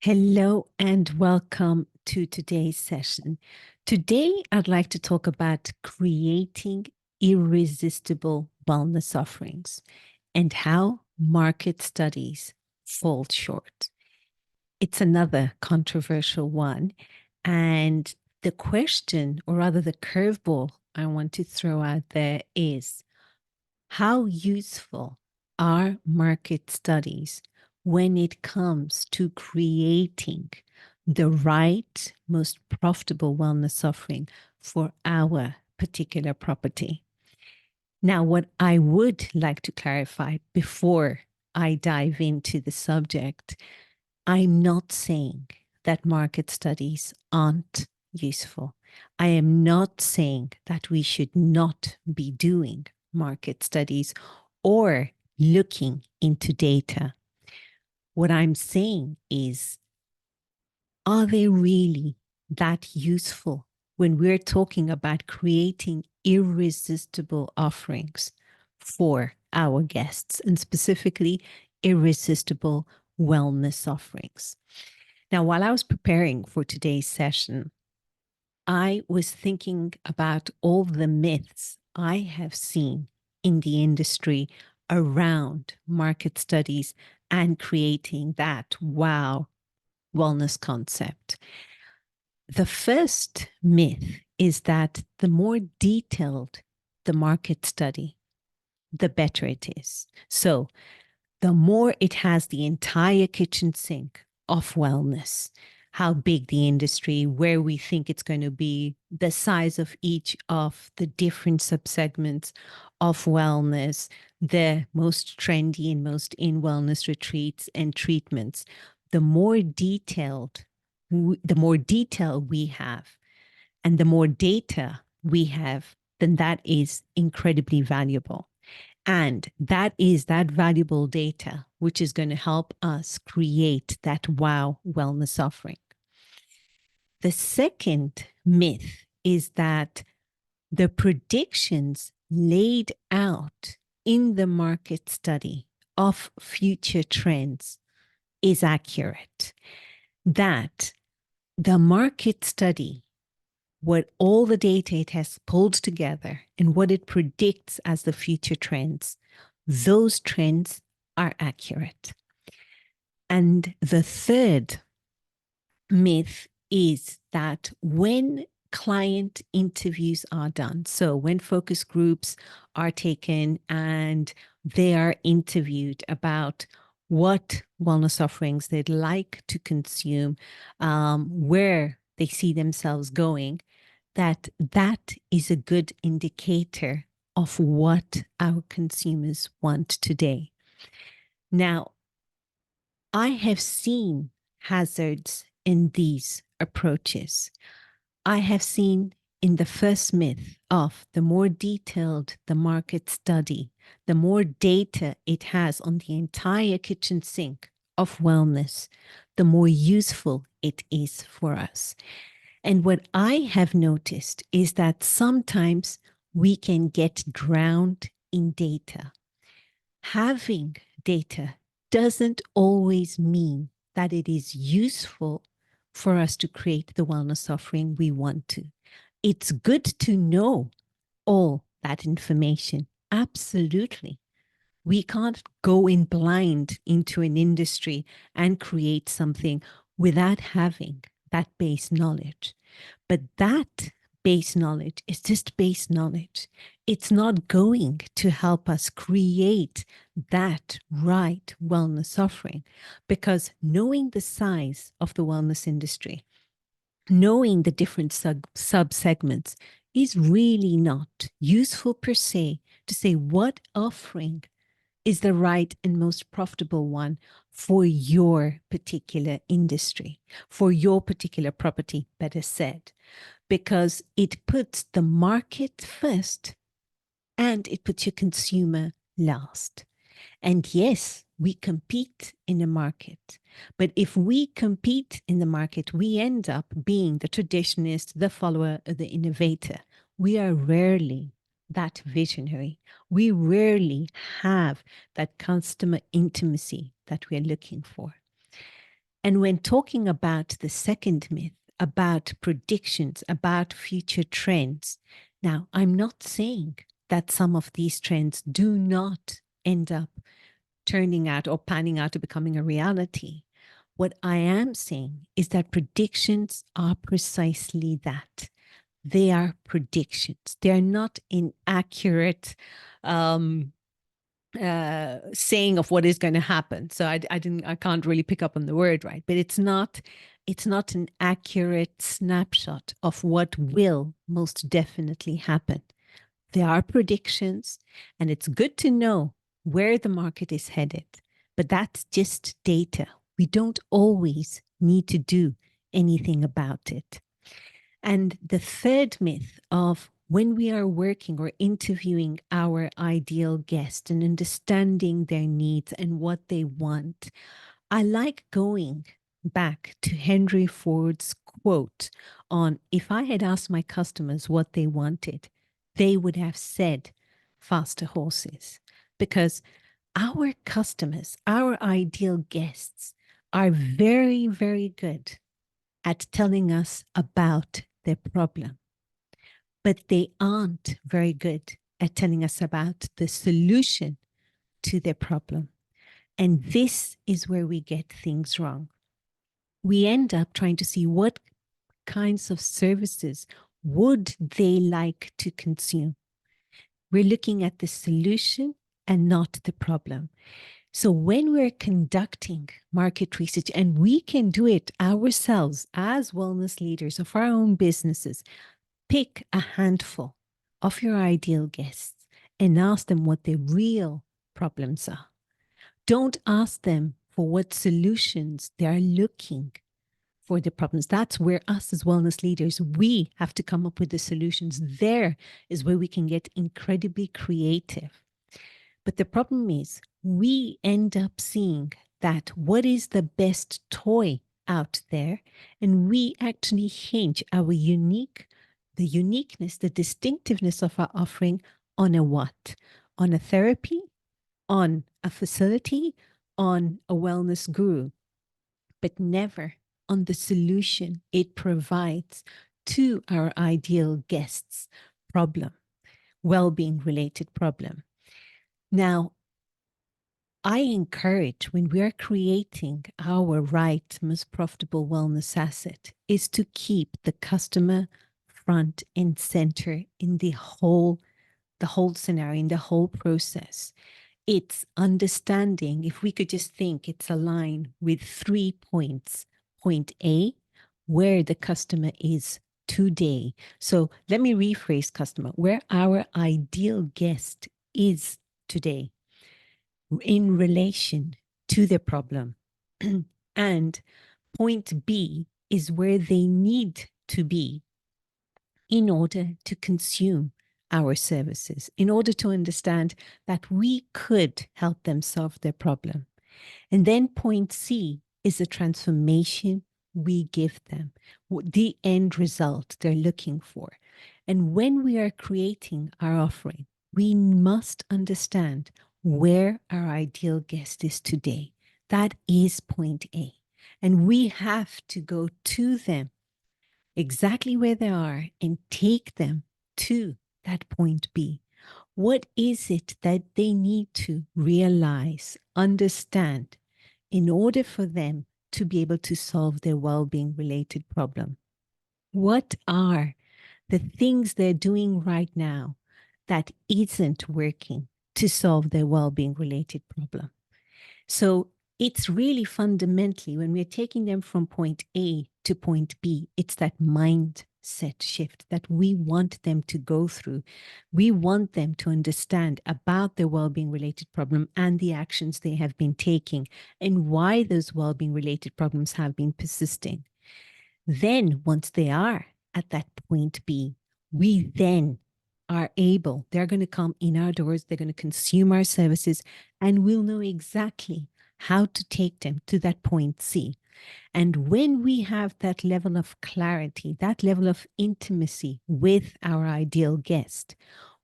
Hello and welcome to today's session. Today, I'd like to talk about creating irresistible wellness offerings and how market studies fall short. It's another controversial one. And the question, or rather the curveball I want to throw out there is, how useful are market studies when it comes to creating the right, most profitable wellness offering for our particular property? Now, what I would like to clarify before I dive into the subject, I'm not saying that market studies aren't useful. I am not saying that we should not be doing market studies or looking into data. What I'm saying is, are they really that useful when we're talking about creating irresistible offerings for our guests, and specifically irresistible wellness offerings? Now, while I was preparing for today's session, I was thinking about all the myths I have seen in the industry around market studies and creating that wow wellness concept. The first myth is that the more detailed the market study, the better it is. So the more it has the entire kitchen sink of wellness, how big the industry, where we think it's going to be, the size of each of the different subsegments of wellness, the most trendy and most in wellness retreats and treatments, the more detailed, the more detail we have and the more data we have, then that is incredibly valuable. And that is that valuable data, which is going to help us create that wow wellness offering. The second myth is that the predictions laid out in the market study of future trends is accurate. That the market study, what all the data it has pulled together and what it predicts as the future trends, those trends are accurate. And the third myth is that when client interviews are done, so when focus groups are taken and they are interviewed about what wellness offerings they'd like to consume, where they see themselves going, that is a good indicator of what our consumers want today. Now, I have seen hazards in these approaches. I have seen in the first myth of the more detailed the market study, the more data it has on the entire kitchen sink of wellness, the more useful it is for us. And what I have noticed is that sometimes we can get drowned in data. Having data doesn't always mean that it is useful for us to create the wellness offering we want to. It's good to know all that information. Absolutely. We can't go in blind into an industry and create something without having that base knowledge. But that base knowledge is just base knowledge. It's not going to help us create that right wellness offering, because knowing the size of the wellness industry, knowing the different sub-segments is really not useful per se to say what offering is the right and most profitable one for your particular industry, for your particular property, better said, because it puts the market first and it puts your consumer last. And yes, we compete in the market, but if we compete in the market, we end up being the traditionalist, the follower, or the innovator. We are rarely that visionary. We rarely have that customer intimacy that we're looking for. And when talking about the second myth, about predictions, about future trends, now I'm not saying that some of these trends do not end up turning out or panning out to becoming a reality. What I am saying is that predictions are precisely that. They are predictions. They're not inaccurate saying of what is going to happen. So I can't really pick up on the word right, but it's not an accurate snapshot of what will most definitely happen. There are predictions, and it's good to know where the market is headed, but that's just data. We don't always need to do anything about it. And the third myth of when we are working or interviewing our ideal guest and understanding their needs and what they want, I like going back to Henry Ford's quote on if I had asked my customers what they wanted, they would have said faster horses. Because our customers, our ideal guests, are very, very good at telling us about their problem, but they aren't very good at telling us about the solution to their problem. And this is where we get things wrong. We end up trying to see what kinds of services would they like to consume. We're looking at the solution and not the problem. So when we're conducting market research, and we can do it ourselves as wellness leaders of our own businesses, pick a handful of your ideal guests and ask them what their real problems are. Don't ask them for what solutions they are looking for the problems. That's where us as wellness leaders, we have to come up with the solutions. There is where we can get incredibly creative. But the problem is we end up seeing that what is the best toy out there, and we actually hinge the uniqueness, the distinctiveness of our offering on a what? On a therapy, on a facility, on a wellness guru, but never on the solution it provides to our ideal guests' problem, well-being related problem. Now, I encourage when we are creating our right most profitable wellness asset is to keep the customer front and center in the whole scenario, in the whole process. It's understanding, if we could just think it's a line with 3 points. Point A, where the customer is today. So let me rephrase customer, where our ideal guest is today in relation to the problem. And point B is where they need to be in order to consume our services, in order to understand that we could help them solve their problem. And then point C is the transformation we give them, the end result they're looking for. And when we are creating our offering, we must understand where our ideal guest is today. That is point A. And we have to go to them exactly where they are and take them to that point B. What is it that they need to realize, understand, in order for them to be able to solve their well-being related problem? What are the things they're doing right now that isn't working to solve their well-being related problem? So it's really fundamentally, when we're taking them from point A to point B, it's that mindset shift that we want them to go through. We want them to understand about their well-being related problem and the actions they have been taking and why those well-being related problems have been persisting. Then once they are at that point B, we then are able, they're going to come in our doors, they're going to consume our services, and we'll know exactly how to take them to that point C. And when we have that level of clarity, that level of intimacy with our ideal guest,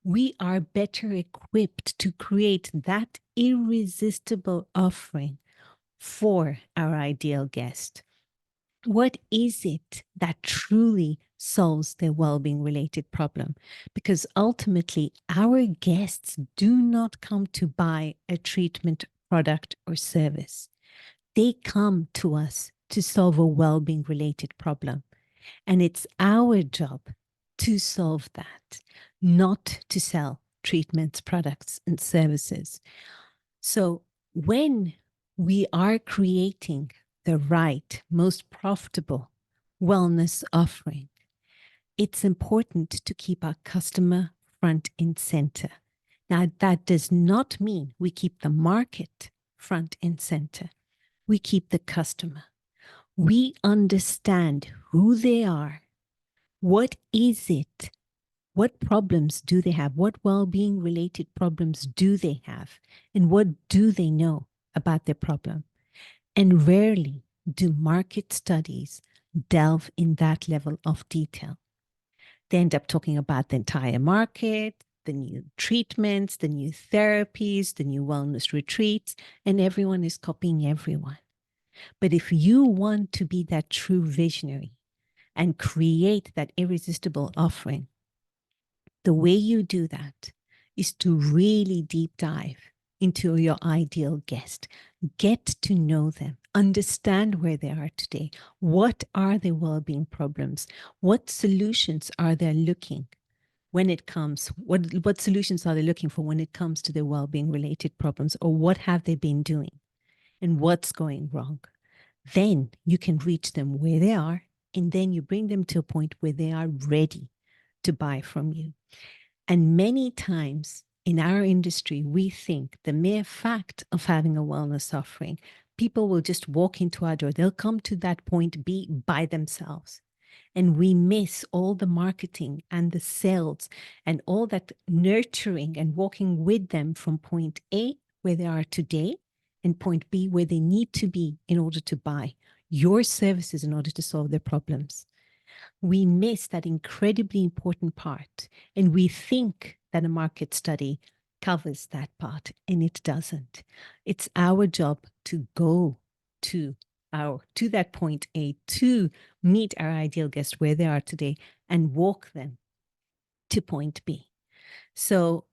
we are better equipped to create that irresistible offering for our ideal guest? What is it that truly solves their well-being related problem? Because ultimately, our guests do not come to buy a treatment, product, or service. They come to us to solve a well-being related problem. And it's our job to solve that, not to sell treatments, products, and services. So when we are creating the right, most profitable wellness offering, it's important to keep our customer front and center. Now, that does not mean we keep the market front and center. We keep the customer. We understand who they are. What is it? What problems do they have? What well-being related problems do they have? And what do they know about their problem? And rarely do market studies delve in that level of detail. They end up talking about the entire market, the new treatments, the new therapies, the new wellness retreats, and everyone is copying everyone. But if you want to be that true visionary and create that irresistible offering, the way you do that is to really deep dive into your ideal guest, get to know them, understand where they are today. What are their well-being problems? What solutions are they looking when it comes, what solutions are they looking for when it comes to their well-being related problems, or what have they been doing and what's going wrong? Then you can reach them where they are, and then you bring them to a point where they are ready to buy from you. And many times in our industry, we think the mere fact of having a wellness offering, people will just walk into our door. They'll come to that point B by themselves. And we miss all the marketing and the sales and all that nurturing and walking with them from point A, where they are today, and point B, where they need to be in order to buy your services in order to solve their problems. We miss that incredibly important part, and we think that a market study covers that part, and it doesn't. It's our job to go to that point A, to meet our ideal guest where they are today and walk them to point B. So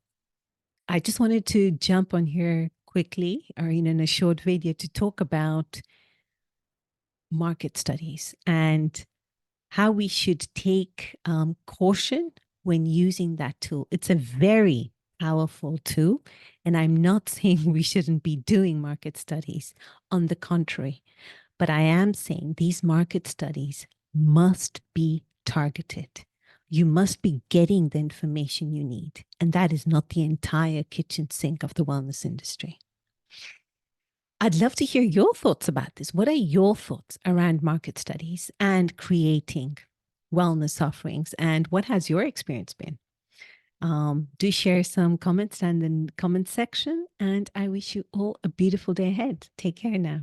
I just wanted to jump on here quickly, or in a short video, to talk about market studies and how we should take caution when using that tool. It's a very powerful tool, and I'm not saying we shouldn't be doing market studies. On the contrary, but I am saying these market studies must be targeted. You must be getting the information you need, and that is not the entire kitchen sink of the wellness industry. I'd love to hear your thoughts about this. What are your thoughts around market studies and creating wellness offerings? And what has your experience been? Do share some comments down in the comment section. And I wish you all a beautiful day ahead. Take care now.